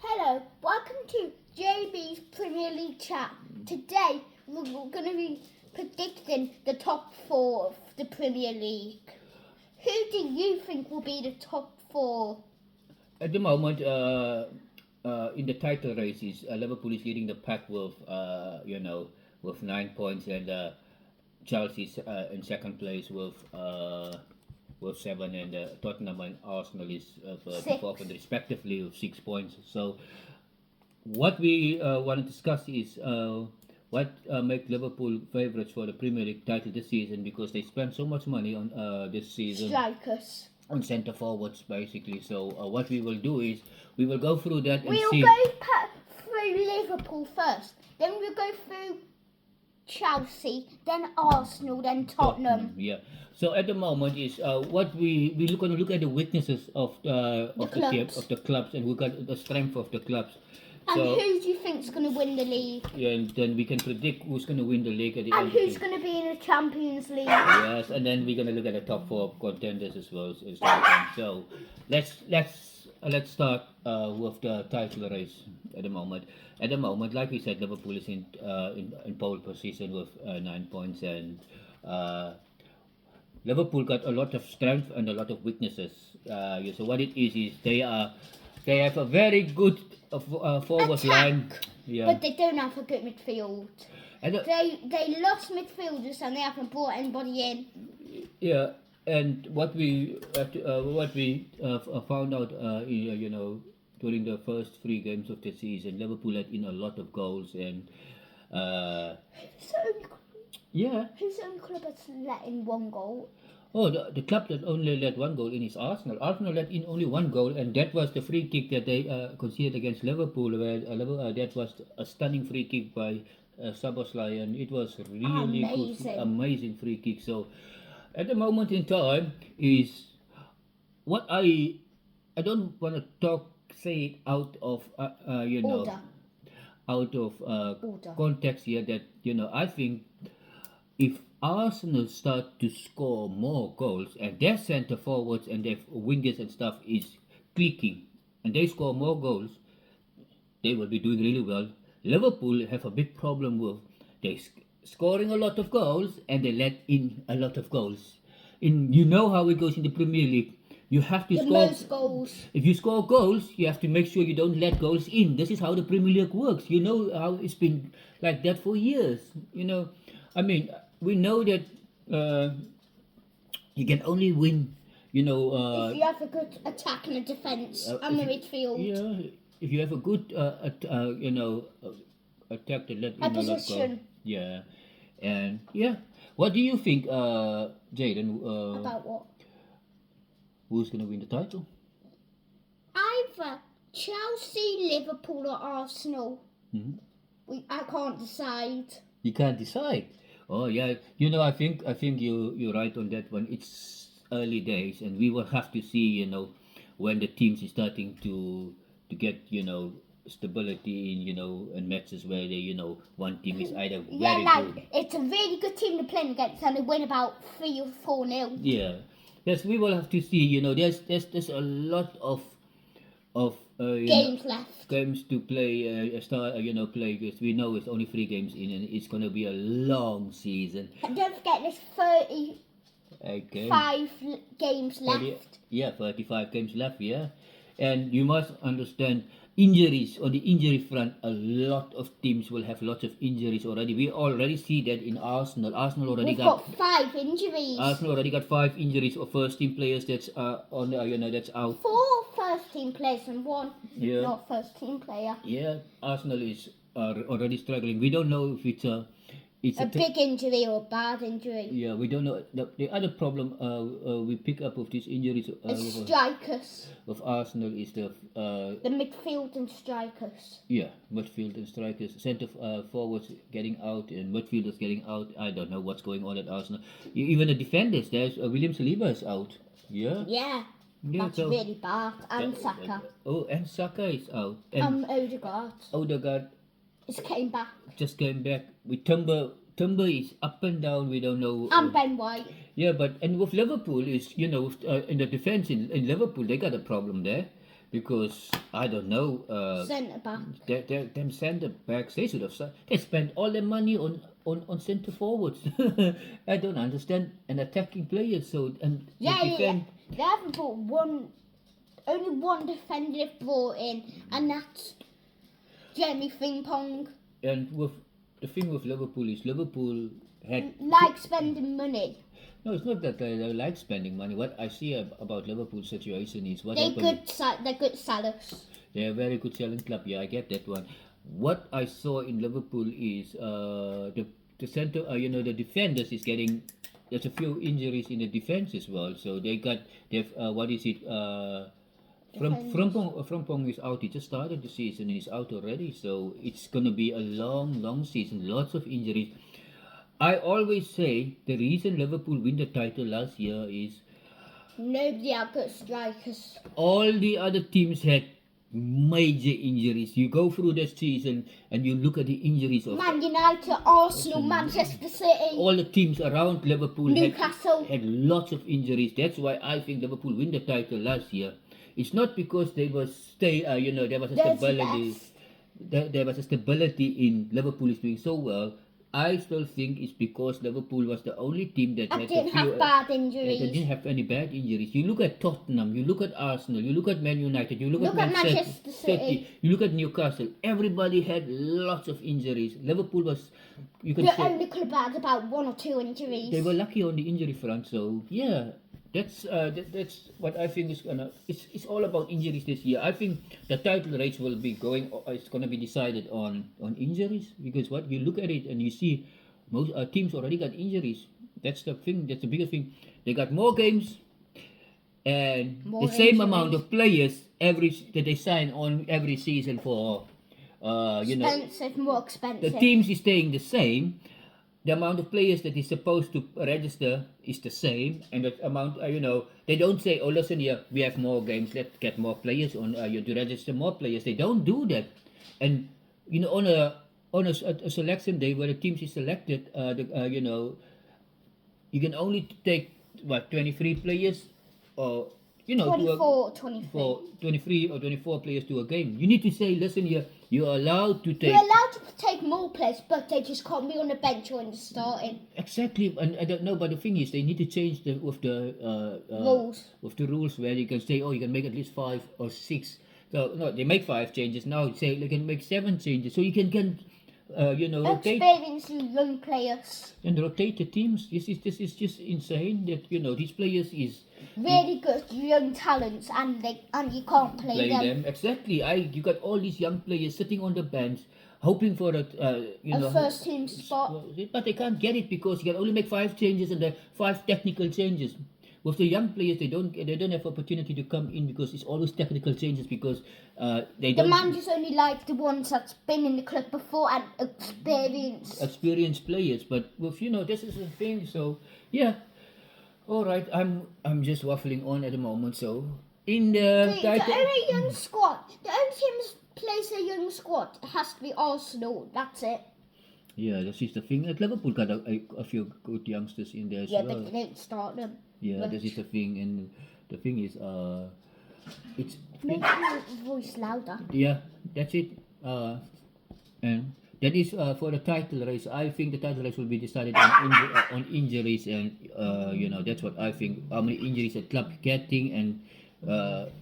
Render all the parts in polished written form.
Hello, welcome to JB's Premier League chat. Today we're going to be predicting the top four of the Premier League. Who do you think will be the top four? At the moment, in the title races, Liverpool is leading the pack with, with 9 points, and Chelsea's in second place with 7, and Tottenham and Arsenal is Six. fourth and respectively with 6 points. So, what we want to discuss is what make Liverpool favourites for the Premier League title this season, because they spent so much money on this season Strikers. on centre forwards basically. So what we will do is we will go through that and We'll see. go through Liverpool first, then we'll go through Chelsea, then Arsenal, then Tottenham. Yeah. So at the moment is what we look going to look at the weaknesses of the clubs. of the clubs, and we got the strength of the clubs. And So who do you think's going to win the league? yeah, and then we can predict who's going to win the league at the And end. who's going to be in the Champions League? Yes, and then we're going to look at the top four contenders as well. So let's start with the title race at the moment. At the moment, like we said, Liverpool is in pole position with 9 points, and Liverpool got a lot of strength and a lot of weaknesses. So what it is they have a very good forward Attack. line. Yeah. But they don't have a good midfield. And They lost midfielders and they haven't brought anybody in. yeah, and what we found out, during the first 3 games of the season, Liverpool let in a lot of goals, and So yeah. who's the only club that's let in one goal? Oh, the club that only let 1 goal in is Arsenal. Arsenal let in only 1 goal, and that was the free kick that they conceded against Liverpool, where that was a stunning free kick by Szoboszlai, and it was really good, amazing free kick. So, at the moment in time, is what I don't want to say it out of Order. out of Order. context here, that I think if Arsenal start to score more goals and their centre forwards and their wingers and stuff is clicking, and they score more goals, they will be doing really well. Liverpool have a big problem with they scoring a lot of goals and they let in a lot of goals. How it goes in the Premier League. You have to The score most goals. If you score goals, you have to make sure you don't let goals in. This is how the Premier League works. You know how it's been like that for years. I mean, we know that you can only win. If you have a good attack and a defence and a midfield. Yeah, if you have a good attack that let in A a lot goal. position. Yeah, and yeah. What do you think, Jaden? About what? Who's gonna win the title? Either Chelsea, Liverpool or Arsenal. Mhm. I can't decide. You can't decide. Oh yeah, I think you're right on that one. It's early days, and we will have to see, when the teams is starting to get, stability in, and matches where they, one team is either very good. It's a really good team to play against and they win about 3 or 4-0. Yeah. Yes, we will have to see. There's a lot of Games left. games to play. Play, because we know it's only 3 games in, and it's gonna be a long season. And don't forget there's 35 Okay. games left. Yeah, 35 games left. Yeah, and you must understand injuries on the injury front. A lot of teams will have lots of injuries already. We already see that in Arsenal. We've got 5 injuries. Arsenal already got 5 injuries of first team players that's that's out. 4 first team players and 1 Yeah. not first team player. Yeah, Arsenal is already struggling. We don't know if it's a A big injury or a bad injury. yeah, we don't know. The other problem we pick up with these injuries It's strikers. of Arsenal is the midfield and strikers. midfield and strikers, centre forwards getting out and midfielders getting out. I don't know what's going on at Arsenal. Even the defenders, there's William Saliba is out. Yeah. Yeah. That's so, really bad. And Saka. And Saka is out. And Odegaard. Odegaard Came back. just came back. With Tumber is up and down. We don't know. And Ben White. Yeah, and with Liverpool is in the defense in Liverpool they got a problem there, because I don't know. Centre back. Them centre backs, they should have they spent all their money on centre forwards. I don't understand, and attacking players. So and Yeah, they yeah, yeah. defend. They haven't brought only one defender they've brought in, and that's Jeremy Frimpong. And with the thing with Liverpool is Liverpool had Like spending money. no, it's not that they like spending money. What I see about Liverpool's situation is what They're happened. they're good sellers. They're a very good selling club. Yeah, I get that one. What I saw in Liverpool is the center. The defenders is getting. There's a few injuries in the defense as well. So they've what is it? Frimpong is out. He just started the season and he's out already. So it's gonna be a long season. Lots of injuries. I always say the reason Liverpool win the title last year is Nobody had good strikers. all the other teams had major injuries. You go through this season and you look at the injuries of Man United, Arsenal, Manchester City, all the teams around Liverpool Newcastle. had lots of injuries. That's why I think Liverpool win the title last year. It's not because they were there was a That's stability. best. There was a stability in Liverpool is doing so well. I still think it's because Liverpool was the only team that I had didn't a few. have bad They injuries. didn't have any bad injuries. You look at Tottenham, you look at Arsenal, you look at Man United, you look Look at at Manchester City. you look at Newcastle. Everybody had lots of injuries. Liverpool was, you can The say, only club had about 1 or 2 injuries. they were lucky on the injury front. So yeah, that's what I think is gonna. It's all about injuries this year. I think the title race will be going. It's gonna be decided on injuries because what you look at it and you see, most teams already got injuries. That's the thing. That's the biggest thing. They got more games and More the same injuries. amount of players that they sign on every season for. Expensive, more The expensive. teams is staying the same. The amount of players that is supposed to register is the same, and the amount, they don't say, "Oh, listen here, we have more games. Let's get more players on. To register more players." They don't do that, and on a selection day where the teams is selected, you can only take 23 players, or to 24, 23. for 23 or 24 players to a game. You need to say, "Listen here, you're allowed to take." You're allowed to take more players, but they just can't be on the bench or in the starting. Exactly, and I don't know, but the thing is, they need to change with the Rules. with the rules where you can say, "Oh, you can make at least 5 or 6." So no, they make 5 changes now. Say they can make 7 changes, so you can rotate Experienced young players. and rotate the teams. This is just insane that these players is Really good young talents, and you can't play them. them exactly. You got all these young players sitting on the bench, hoping for that A first team spot. But they can't get it because you can only make 5 changes and the 5 technical changes. With the young players, they don't have opportunity to come in because it's always technical changes because they The don't managers only like the ones that's been in the club before and experienced. experience players. But with this is the thing. So yeah, all right. I'm just waffling on at the moment. So in the The title, only young squad, the only team that plays a young squad has to be Arsenal. That's it. yeah, this is the thing. At Liverpool got a few good youngsters in there as Yeah, well. but they don't start them. Yeah, But this is the thing, and the thing is, it's make your voice louder. yeah, that's it. And that is for the title race. I think the title race will be decided on injuries, and that's what I think. How many injuries a club getting, and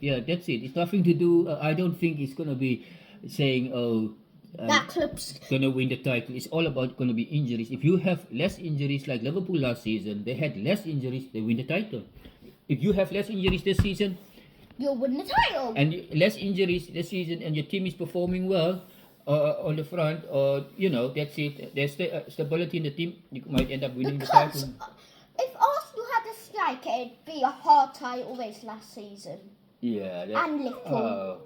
yeah, that's it. It's nothing to do. I don't think it's gonna be saying, "Oh, That club's gonna win the title." It's all about gonna be injuries. If you have less injuries like Liverpool last season, they had less injuries, they win the title. If you have less injuries this season you'll win the title. and less injuries this season and your team is performing well on the front, or that's it. There's stability in the team. You might end up winning the Because title. if Arsenal had a striker, it'd be a hard title race last season. Yeah, And Liverpool.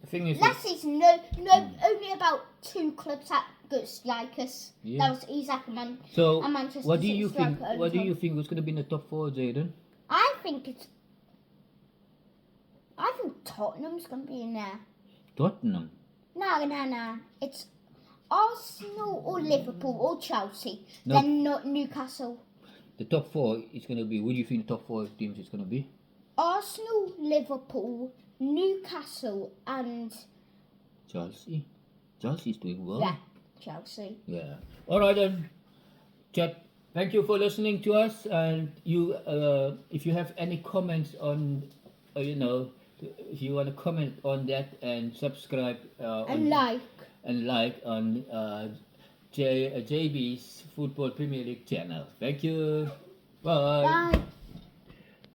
the thing is, Last season, only about 2 clubs had good strikers. Yeah. That was Isaac and so and Manchester what do City you think? striker What do Odegaard. you think was gonna be in the top 4, Jaden? I think Tottenham's going to be in there. Tottenham. No. It's Arsenal or Liverpool or Chelsea. No. Then not Newcastle. The top 4 is gonna be. What do you think the top 4 teams is gonna be? Arsenal, Liverpool, Newcastle and Chelsea. Chelsea's doing well. yeah, Chelsea. Yeah. All right then, chat. Thank you for listening to us. And you, if you have any comments on, if you want to comment on that and subscribe And like on JB's Football Premier League channel. Thank you. Bye. Bye.